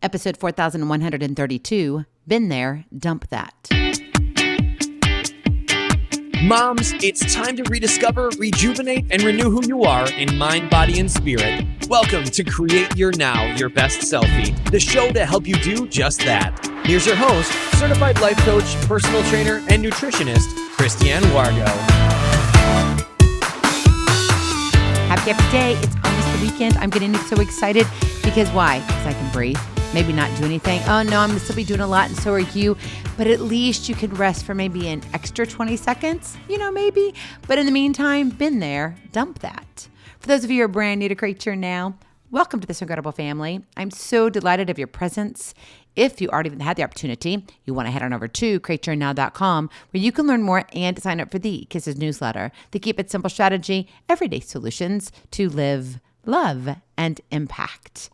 Episode 4132, Been There, Dump That. Moms, it's time to rediscover, rejuvenate, and renew who you are in mind, body, and spirit. Welcome to Create Your Now, Your Best Selfie, the show to help you do just that. Here's your host, certified life coach, personal trainer, and nutritionist, Christiane Wargo. Happy day. It's almost the weekend. I'm getting so excited because why? Because I can breathe. Maybe not do anything. Oh no, I'm going to still be doing a lot and so are you. But at least you can rest for maybe an extra 20 seconds, maybe. But in the meantime, been there, dump that. For those of you who are brand new to Create Your Now, welcome to this incredible family. I'm so delighted of your presence. If you already had the opportunity, you want to head on over to createyournow.com where you can learn more and sign up for the Kisses newsletter, the Keep It Simple strategy, everyday solutions to live, love, and impact.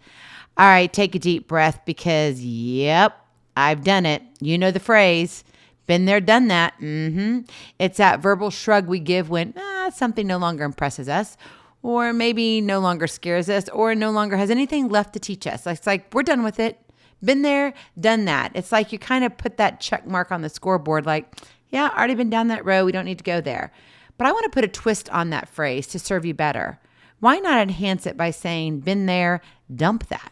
All right, take a deep breath because, yep, I've done it. You know the phrase, been there, done that. It's that verbal shrug we give when something no longer impresses us or maybe no longer scares us or no longer has anything left to teach us. It's like, we're done with it. Been there, done that. It's like you kind of put that check mark on the scoreboard like, yeah, already been down that road. We don't need to go there. But I want to put a twist on that phrase to serve you better. Why not enhance it by saying, been there, dump that?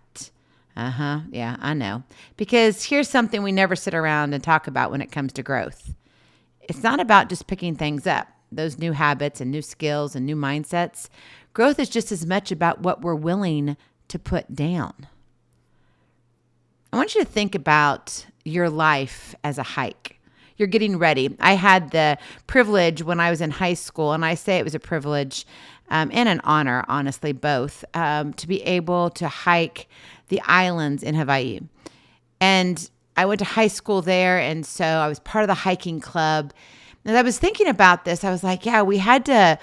Yeah, I know. Because here's something we never sit around and talk about when it comes to growth. It's not about just picking things up, those new habits and new skills and new mindsets. Growth is just as much about what we're willing to put down. I want you to think about your life as a hike. You're getting ready. I had the privilege when I was in high school, and I say it was a privilege and an honor, honestly, both, to be able to hike the islands in Hawaii. And I went to high school there, and so I was part of the hiking club. And I was thinking about this. I was like, yeah, we had to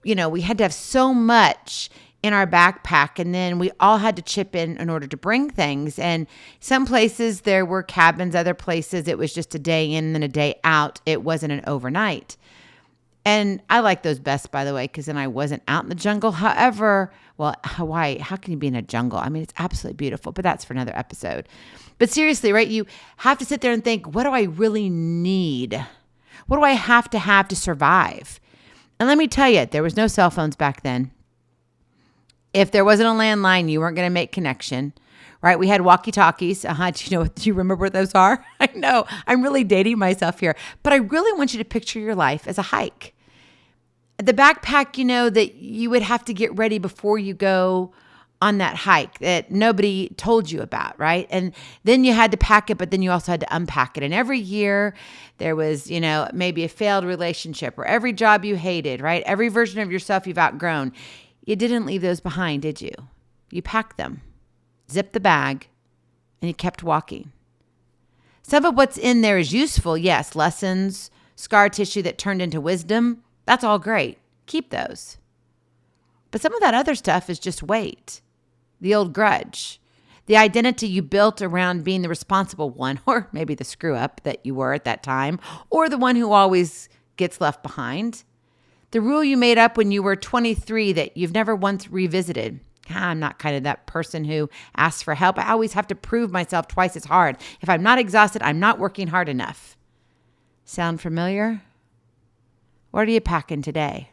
have so much in our backpack, and then we all had to chip in order to bring things. And some places there were cabins, other places it was just a day in and then a day out. It wasn't an overnight. And I like those best, by the way, because then I wasn't out in the jungle. However, Hawaii, how can you be in a jungle? I mean, it's absolutely beautiful, but that's for another episode. But seriously, right, you have to sit there and think, what do I really need? What do I have to survive? And let me tell you, there was no cell phones back then. If there wasn't a landline, you weren't going to make connection, right? We had walkie-talkies. Do you remember what those are? I know, I'm really dating myself here, but I really want you to picture your life as a hike. The backpack, that you would have to get ready before you go on that hike that nobody told you about, right? And then you had to pack it, but then you also had to unpack it. And every year there was, maybe a failed relationship or every job you hated, right? Every version of yourself you've outgrown. You didn't leave those behind, did you? You packed them, zipped the bag, and you kept walking. Some of what's in there is useful, yes, lessons, scar tissue that turned into wisdom. That's all great. Keep those. But some of that other stuff is just weight, the old grudge, the identity you built around being the responsible one, or maybe the screw up that you were at that time, or the one who always gets left behind. The rule you made up when you were 23 that you've never once revisited. I'm not kind of that person who asks for help. I always have to prove myself twice as hard. If I'm not exhausted, I'm not working hard enough. Sound familiar? What are you packing today?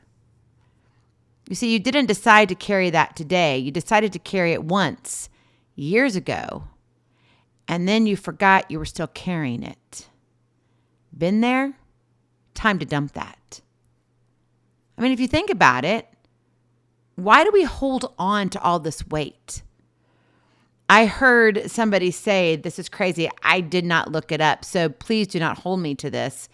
You see, you didn't decide to carry that today. You decided to carry it once, years ago, and then you forgot you were still carrying it. Been there? Time to dump that. I mean, if you think about it, why do we hold on to all this weight? I heard somebody say, this is crazy. I did not look it up, so please do not hold me to this.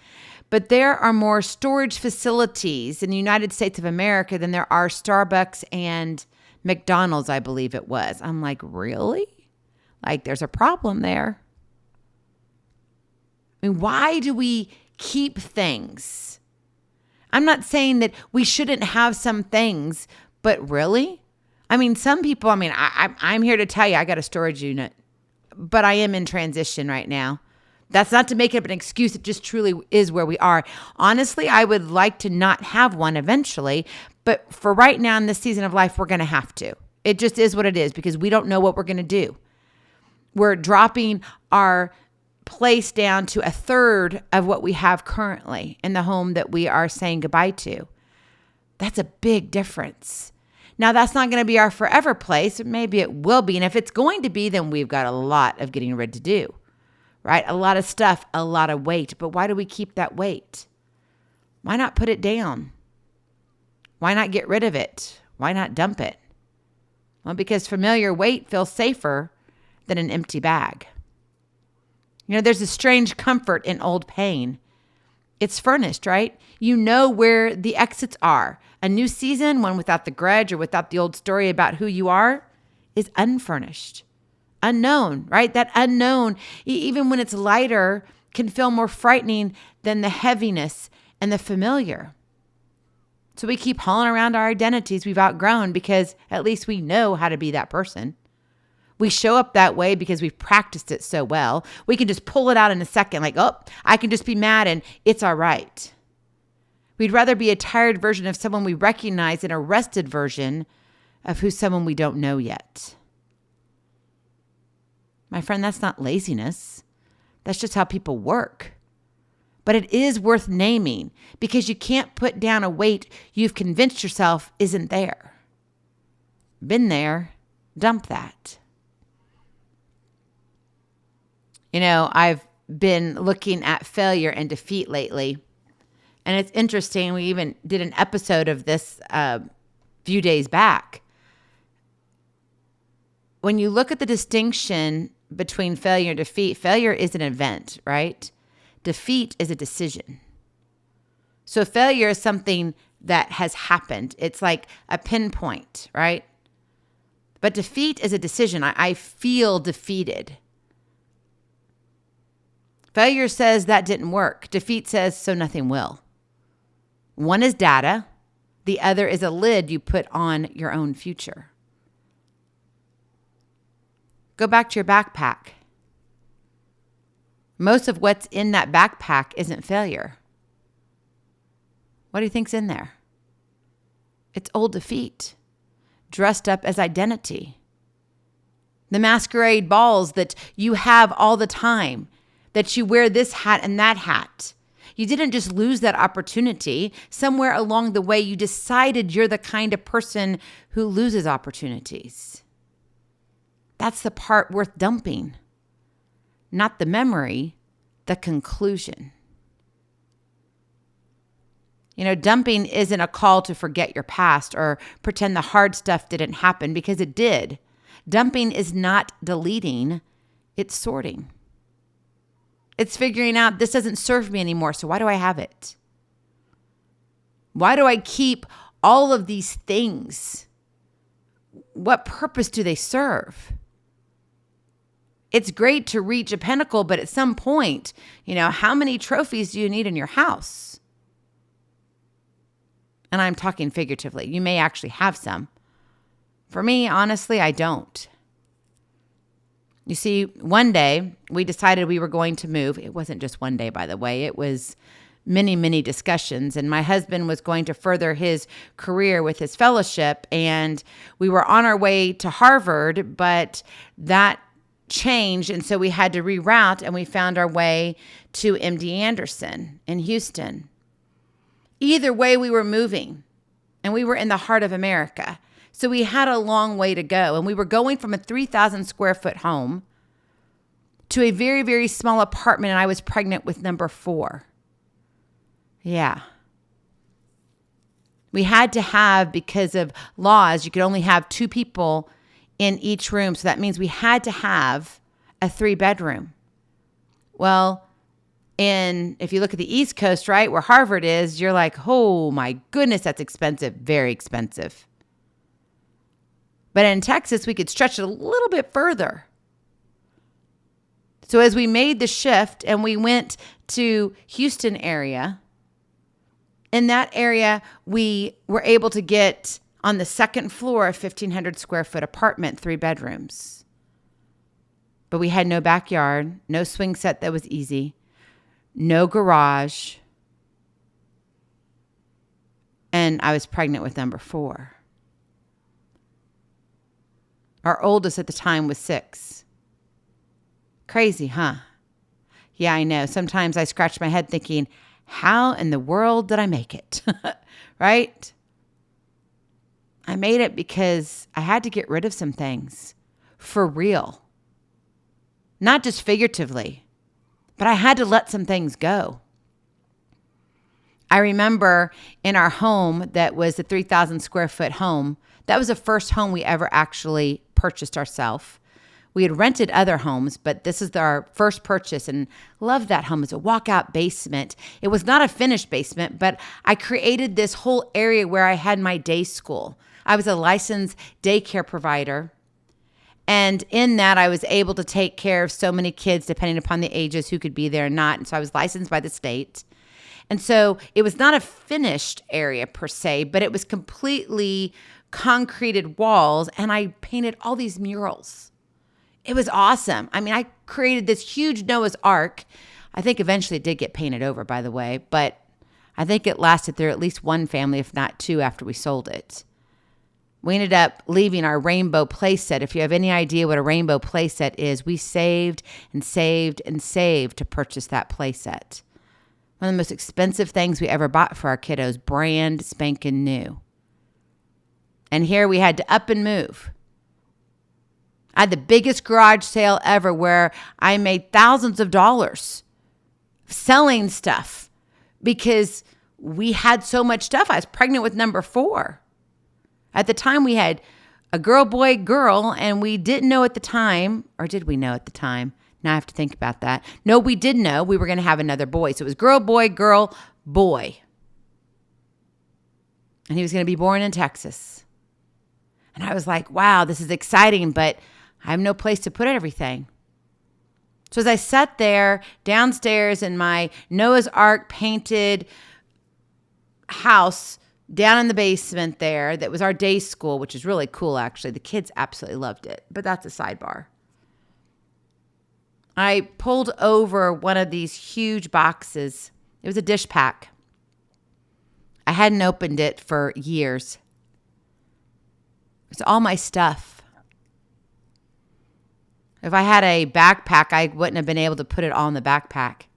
But there are more storage facilities in the United States of America than there are Starbucks and McDonald's, I believe it was. I'm like, really? Like, there's a problem there. I mean, why do we keep things? I'm not saying that we shouldn't have some things, but really? I mean, some people, I'm here to tell you, I got a storage unit, but I am in transition right now. That's not to make it an excuse. It just truly is where we are. Honestly, I would like to not have one eventually, but for right now in this season of life, we're going to have to. It just is what it is because we don't know what we're going to do. We're dropping our place down to a third of what we have currently in the home that we are saying goodbye to. That's a big difference. Now, that's not going to be our forever place. Maybe it will be. And if it's going to be, then we've got a lot of getting rid to do, right? A lot of stuff, a lot of weight. But why do we keep that weight? Why not put it down? Why not get rid of it? Why not dump it? Well, because familiar weight feels safer than an empty bag. There's a strange comfort in old pain. It's furnished, right? You know where the exits are. A new season, one without the grudge or without the old story about who you are, is unfurnished. Unknown, right? That unknown, even when it's lighter, can feel more frightening than the heaviness and the familiar. So we keep hauling around our identities we've outgrown because at least we know how to be that person. We show up that way because we've practiced it so well. We can just pull it out in a second, like, oh, I can just be mad and it's all right. We'd rather be a tired version of someone we recognize than a rested version of who's someone we don't know yet. My friend, that's not laziness. That's just how people work. But it is worth naming because you can't put down a weight you've convinced yourself isn't there. Been there, dump that. I've been looking at failure and defeat lately. And it's interesting. We even did an episode of this a few days back. When you look at the distinction between failure and defeat, failure is an event, right? Defeat is a decision. So failure is something that has happened. It's like a pinpoint, right? But defeat is a decision. I feel defeated. Failure says that didn't work. Defeat says so nothing will. One is data. The other is a lid you put on your own future. Go back to your backpack. Most of what's in that backpack isn't failure. What do you think's in there? It's old defeat, dressed up as identity. The masquerade balls that you have all the time, that you wear this hat and that hat. You didn't just lose that opportunity. Somewhere along the way, you decided you're the kind of person who loses opportunities. That's the part worth dumping. Not the memory, the conclusion. Dumping isn't a call to forget your past or pretend the hard stuff didn't happen because it did. Dumping is not deleting, it's sorting. It's figuring out this doesn't serve me anymore, so why do I have it? Why do I keep all of these things? What purpose do they serve? It's great to reach a pinnacle, but at some point, how many trophies do you need in your house? And I'm talking figuratively. You may actually have some. For me, honestly, I don't. You see, one day we decided we were going to move. It wasn't just one day, by the way. It was many, many discussions. And my husband was going to further his career with his fellowship. And we were on our way to Harvard, but that changed. And so we had to reroute and we found our way to MD Anderson in Houston. Either way, we were moving and we were in the heart of America. So we had a long way to go. And we were going from a 3,000 square foot home to a very, very small apartment. And I was pregnant with number 4. Yeah. We had to have, because of laws, you could only have 2 people in each room. So that means we had to have a 3-bedroom. Well, if you look at the East Coast, right, where Harvard is, you're like, oh my goodness, that's expensive. Very expensive. But in Texas, we could stretch it a little bit further. So as we made the shift and we went to Houston area, in that area, we were able to get on the second floor a 1,500 square foot apartment, 3 bedrooms. But we had no backyard, no swing set that was easy, no garage. And I was pregnant with number 4. Our oldest at the time was 6. Crazy, huh? Yeah, I know. Sometimes I scratch my head thinking, how in the world did I make it? Right? I made it because I had to get rid of some things for real. Not just figuratively, but I had to let some things go. I remember in our home that was the 3,000 square foot home, that was the first home we ever actually purchased ourselves. We had rented other homes, but this is our first purchase, and loved that home. It's a walkout basement. It was not a finished basement, but I created this whole area where I had my day school. I was a licensed daycare provider, and in that I was able to take care of so many kids depending upon the ages who could be there or not. And so I was licensed by the state. And so it was not a finished area per se, but it was completely concreted walls, and I painted all these murals. It was awesome. I mean, I created this huge Noah's Ark. I think eventually it did get painted over, by the way, but I think it lasted through at least one family, if not two, after we sold it. We ended up leaving our rainbow playset. If you have any idea what a rainbow playset is, we saved and saved and saved to purchase that playset. One of the most expensive things we ever bought for our kiddos, brand spanking new. And here we had to up and move. I had the biggest garage sale ever where I made thousands of dollars selling stuff because we had so much stuff. I was pregnant with number 4. At the time, we had a girl, boy, girl, and we didn't know at the time, or did we know at the time? Now I have to think about that. No, we did know we were going to have another boy. So it was girl, boy, boy. And he was going to be born in Texas. And I was like, wow, this is exciting, but I have no place to put everything. So as I sat there downstairs in my Noah's Ark painted house down in the basement there, that was our day school, which is really cool, actually. The kids absolutely loved it, but that's a sidebar. I pulled over one of these huge boxes. It was a dish pack. I hadn't opened it for years. It's all my stuff. If I had a backpack, I wouldn't have been able to put it all in the backpack.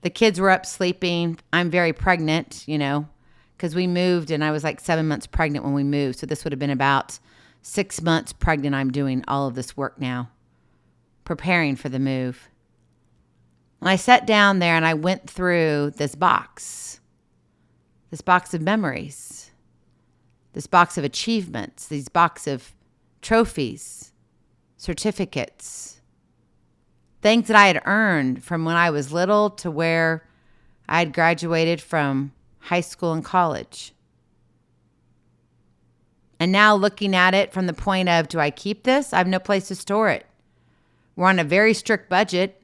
The kids were up sleeping. I'm very pregnant, because we moved and I was like 7 months pregnant when we moved. So this would have been about 6 months pregnant. I'm doing all of this work now, preparing for the move. And I sat down there and I went through this box of memories, this box of achievements, these box of trophies, certificates, things that I had earned from when I was little to where I had graduated from high school and college. And now looking at it from the point of, do I keep this? I have no place to store it. We're on a very strict budget.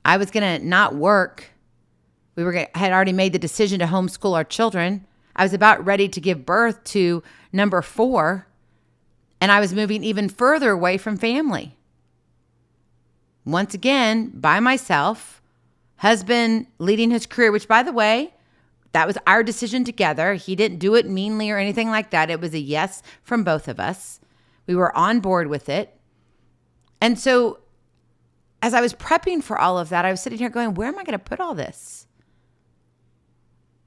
I was going to not work. Had already made the decision to homeschool our children. I was about ready to give birth to number 4. And I was moving even further away from family. Once again, by myself, husband leading his career, which, by the way, that was our decision together. He didn't do it meanly or anything like that. It was a yes from both of us. We were on board with it. And so as I was prepping for all of that, I was sitting here going, where am I going to put all this?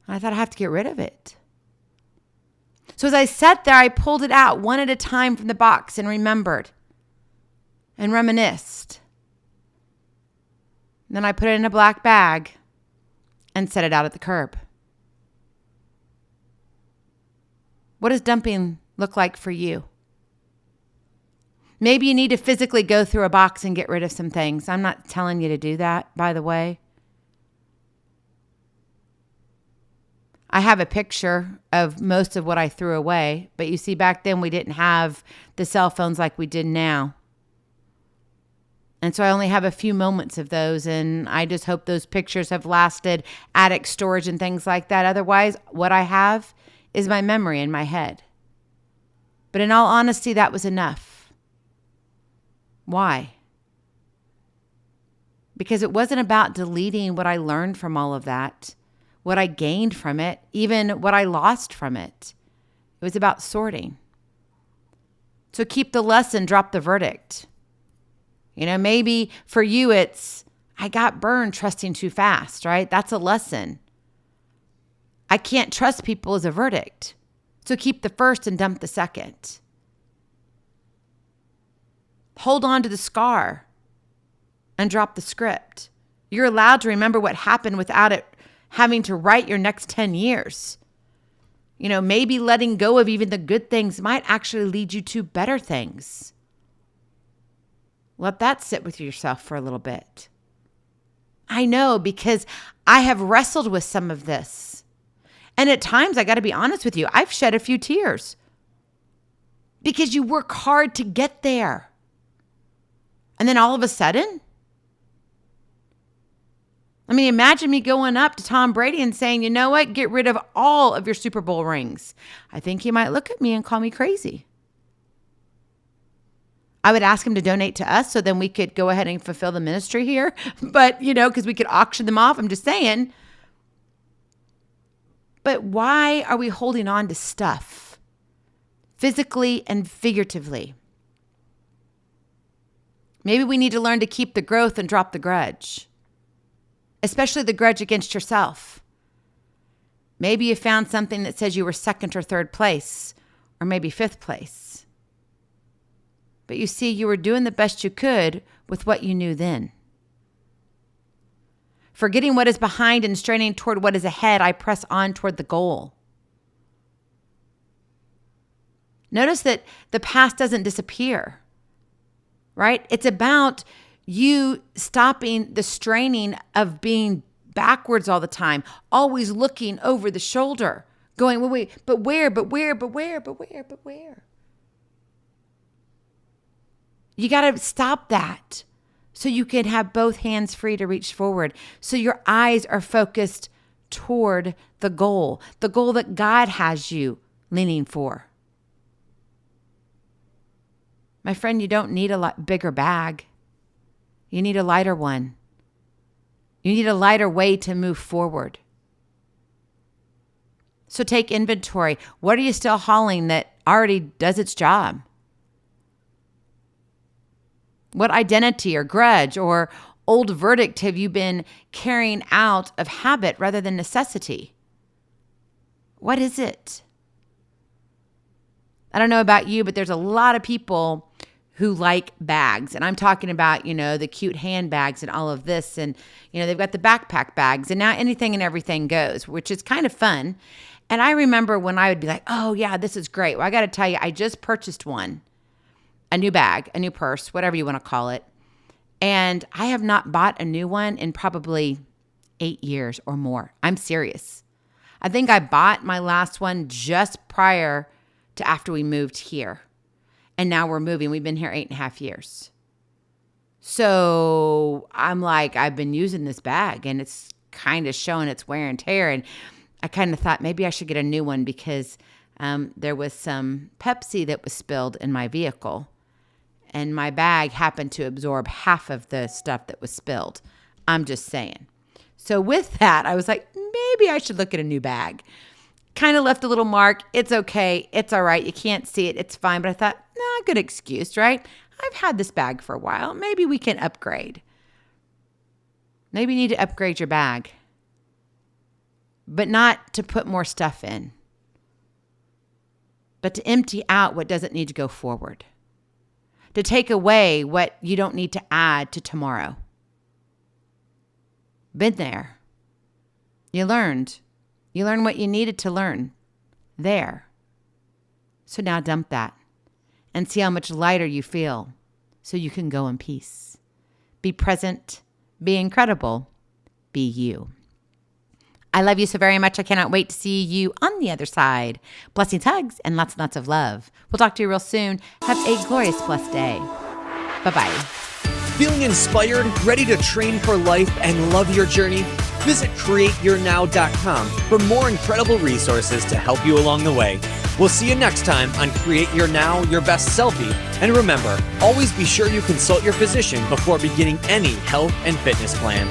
And I thought I have to get rid of it. So as I sat there, I pulled it out one at a time from the box and remembered and reminisced. And then I put it in a black bag and set it out at the curb. What does dumping look like for you? Maybe you need to physically go through a box and get rid of some things. I'm not telling you to do that, by the way. I have a picture of most of what I threw away, but you see, back then we didn't have the cell phones like we did now. And so I only have a few moments of those, and I just hope those pictures have lasted attic storage and things like that. Otherwise, what I have is my memory in my head. But in all honesty, that was enough. Why? Because it wasn't about deleting what I learned from all of that, what I gained from it, even what I lost from it. It was about sorting. So keep the lesson, drop the verdict. Maybe for you it's, I got burned trusting too fast, right? That's a lesson. I can't trust people as a verdict. So keep the first and dump the second. Hold on to the scar and drop the script. You're allowed to remember what happened without it having to write your next 10 years. Maybe letting go of even the good things might actually lead you to better things. Let that sit with yourself for a little bit. I know, because I have wrestled with some of this. And at times, I got to be honest with you, I've shed a few tears. Because you work hard to get there. And then all of a sudden, imagine me going up to Tom Brady and saying, you know what, get rid of all of your Super Bowl rings. I think he might look at me and call me crazy. I would ask him to donate to us so then we could go ahead and fulfill the ministry here. But, because we could auction them off. I'm just saying. But why are we holding on to stuff? Physically and figuratively. Maybe we need to learn to keep the growth and drop the grudge. Especially the grudge against yourself. Maybe you found something that says you were second or third place, or maybe fifth place. But you see, you were doing the best you could with what you knew then. Forgetting what is behind and straining toward what is ahead, I press on toward the goal. Notice that the past doesn't disappear, right? It's about you stopping the straining of being backwards all the time, always looking over the shoulder, going, wait, but where? You got to stop that so you can have both hands free to reach forward. So your eyes are focused toward the goal that God has you leaning for. My friend, you don't need a lot bigger bag. You need a lighter one. You need a lighter way to move forward. So take inventory. What are you still hauling that already does its job? What identity or grudge or old verdict have you been carrying out of habit rather than necessity? What is it? I don't know about you, but there's a lot of people who like bags. And I'm talking about, the cute handbags and all of this. And, they've got the backpack bags and now anything and everything goes, which is kind of fun. And I remember when I would be like, oh yeah, this is great. Well, I got to tell you, I just purchased one, a new bag, a new purse, whatever you want to call it. And I have not bought a new one in probably 8 years or more. I'm serious. I think I bought my last one just prior to after we moved here. And now we're moving. We've been here 8.5 years. So I'm like, I've been using this bag and it's kind of showing its wear and tear. And I kind of thought maybe I should get a new one because there was some Pepsi that was spilled in my vehicle. And my bag happened to absorb half of the stuff that was spilled. I'm just saying. So with that, I was like, maybe I should look at a new bag. Kind of left a little mark. It's okay. It's all right. You can't see it. It's fine. But I thought, good excuse, right? I've had this bag for a while. Maybe we can upgrade. Maybe you need to upgrade your bag. But not to put more stuff in. But to empty out what doesn't need to go forward. To take away what you don't need to add to tomorrow. Been there. You learned. You learned what you needed to learn there. So now dump that and see how much lighter you feel so you can go in peace. Be present, be incredible, be you. I love you so very much. I cannot wait to see you on the other side. Blessings, hugs, and lots and lots of love. We'll talk to you real soon. Have a glorious, blessed day. Bye-bye. Feeling inspired, ready to train for life and love your journey? Visit createyournow.com for more incredible resources to help you along the way. We'll see you next time on Create Your Now, Your Best Selfie. And remember, always be sure you consult your physician before beginning any health and fitness plan.